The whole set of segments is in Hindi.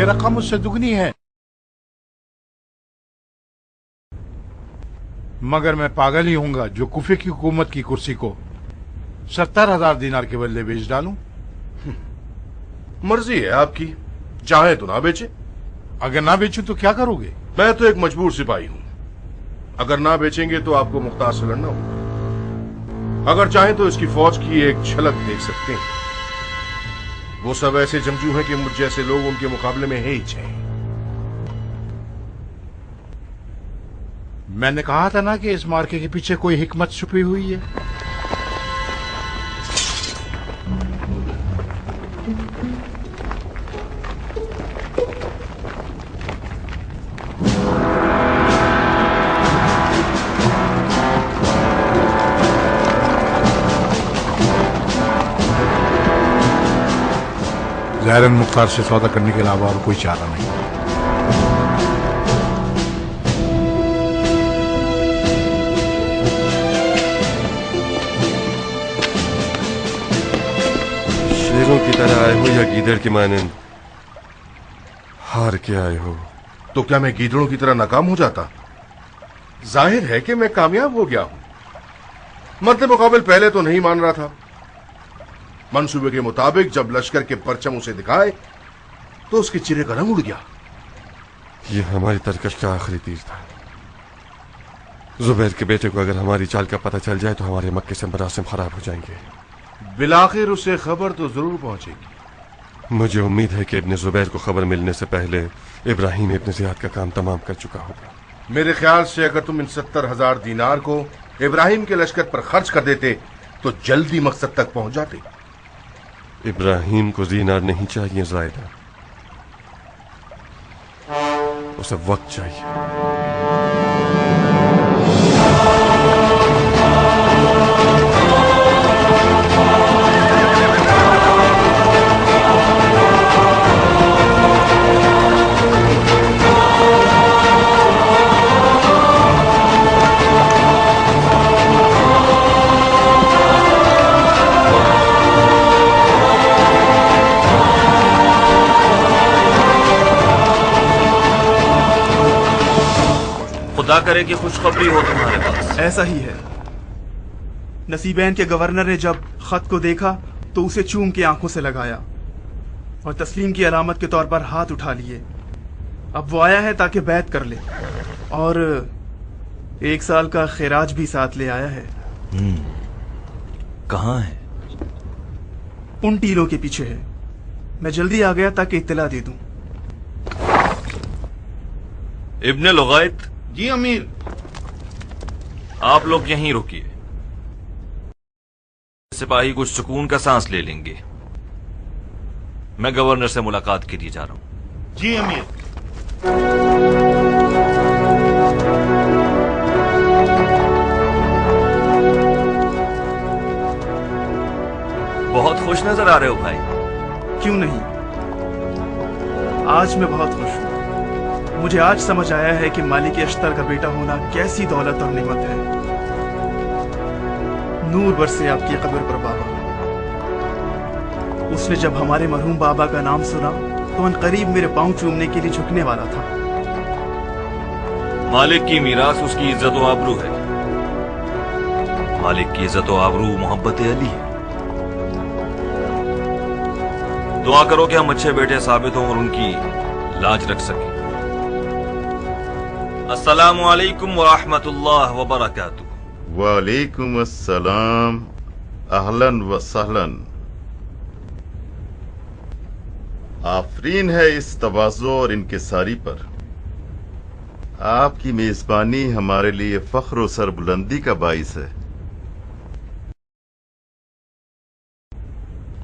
ये रकम उससे दुगनी है। मगर मैं पागल ही हूंगा जो कुफे की हुकूमत की कुर्सी को 70,000 दीनार के बदले बेच डालूं। मर्जी है आपकी, चाहे तो ना बेचे। अगर ना बेचूं तो क्या करोगे? मैं तो एक मजबूर सिपाही हूं, अगर ना बेचेंगे तो आपको मुख्तार से लड़ना होगा। अगर चाहें तो इसकी फौज की एक झलक देख सकते हैं। वो सब ऐसे जंगजू हैं कि मुझ जैसे लोग उनके मुकाबले में है ही चाहिए। मैंने कहा था ना कि इस मार्के के पीछे कोई हिकमत छुपी हुई है। ज़ाहिरन मुख्तार से सौदा करने के अलावा और कोई चारा नहीं। शेरों की तरह आए हो या गीदड़ की मानंद हार के आए हो? तो क्या मैं गीदड़ों की तरह नाकाम हो जाता? जाहिर है कि मैं कामयाब हो गया हूं। मद्दे मुकाबिल पहले तो नहीं मान रहा था। मंसूबे के मुताबिक जब लश्कर के परचम उसे दिखाए तो उसके चेहरे का रंग उड़ गया। ये हमारी तरकश का आखिरी तीर था। जुबैर के बेटे को अगर हमारी चाल का पता चल जाए तो हमारे मक्के से मरासिम खराब हो जाएंगे। बिलाखिर उसे खबर तो जरूर पहुंचेगी। मुझे उम्मीद है कि इब्न जुबैर को खबर मिलने से पहले इब्राहिम इब्न जियाद का काम तमाम कर चुका होगा। मेरे ख्याल से अगर तुम इन 70,000 दीनार को इब्राहिम के लश्कर पर खर्च कर देते तो जल्दी मकसद तक पहुंच जाते। इब्राहिम को दीनार नहीं चाहिए ज़ायदा, उसे वक्त चाहिए। खुदा करे कि खुशखबरी हो तुम्हारे पास। ऐसा ही है। नसीबैन के गवर्नर ने जब खत को देखा तो उसे चूम के आंखों से लगाया और तस्लीम की अलामत के तौर पर हाथ उठा लिए। अब वो आया है ताकि बैत कर ले और 1 साल का खैराज भी साथ ले आया है। कहाँ है? उन टीलों के पीछे है। मैं जल्दी आ गया ताकि इत्तला दे दूं। इब्ने लुगैत, जी अमीर। आप लोग यहीं रुकिए। सिपाही कुछ सुकून का सांस ले लेंगे। मैं गवर्नर से मुलाकात के लिए जा रहा हूं। जी अमीर। बहुत खुश नजर आ रहे हो भाई। क्यों नहीं, आज मैं बहुत खुश हूं। मुझे आज समझ आया है कि मालिक अश्तर का बेटा होना कैसी दौलत और नेमत है। नूर बरसे आपकी कब्र पर बाबा। उसने जब हमारे मरहूम बाबा का नाम सुना तो अनकरीब मेरे पांव चूमने के लिए झुकने वाला था। मालिक की मीरास उसकी इज्जत व आबरू है। मालिक की इज्जत व आबरू मोहब्बत अली है। दुआ करो कि हम अच्छे बेटे साबित हों और उनकी लाज रख सकें। अस्सलामु अलैकुम व रहमतुल्लाह व बरकातुहू। वालेकुम अस्सलाम, अहलन व सहलन। आफरीन है इस तवाज़ो और इनकिसारी पर। आपकी मेजबानी हमारे लिए फख्र व सरबुलंदी का बाइस है।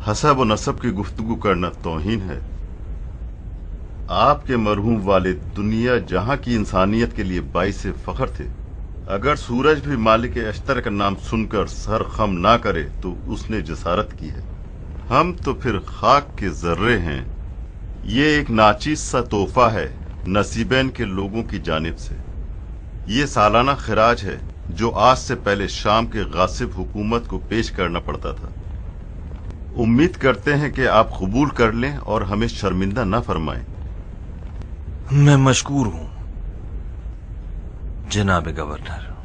हसब व नसब की गुफ्तगू करना तौहीन है। आपके मरहूम वालिद दुनिया जहां की इंसानियत के लिए बाइस फख्र थे। अगर सूरज भी मालिक अश्तर का नाम सुनकर सर खम ना करे तो उसने जसारत की है। हम तो फिर खाक के जर्रे हैं। ये एक नाचीज सा तोहफा है नसीबैन के लोगों की जानिब से। ये सालाना खिराज है जो आज से पहले शाम के गासिब हुकूमत को पेश करना पड़ता था। उम्मीद करते हैं कि आप कबूल कर लें और हमें शर्मिंदा न फरमाएं। मैं मशकूर हूं जनाब गवर्नर।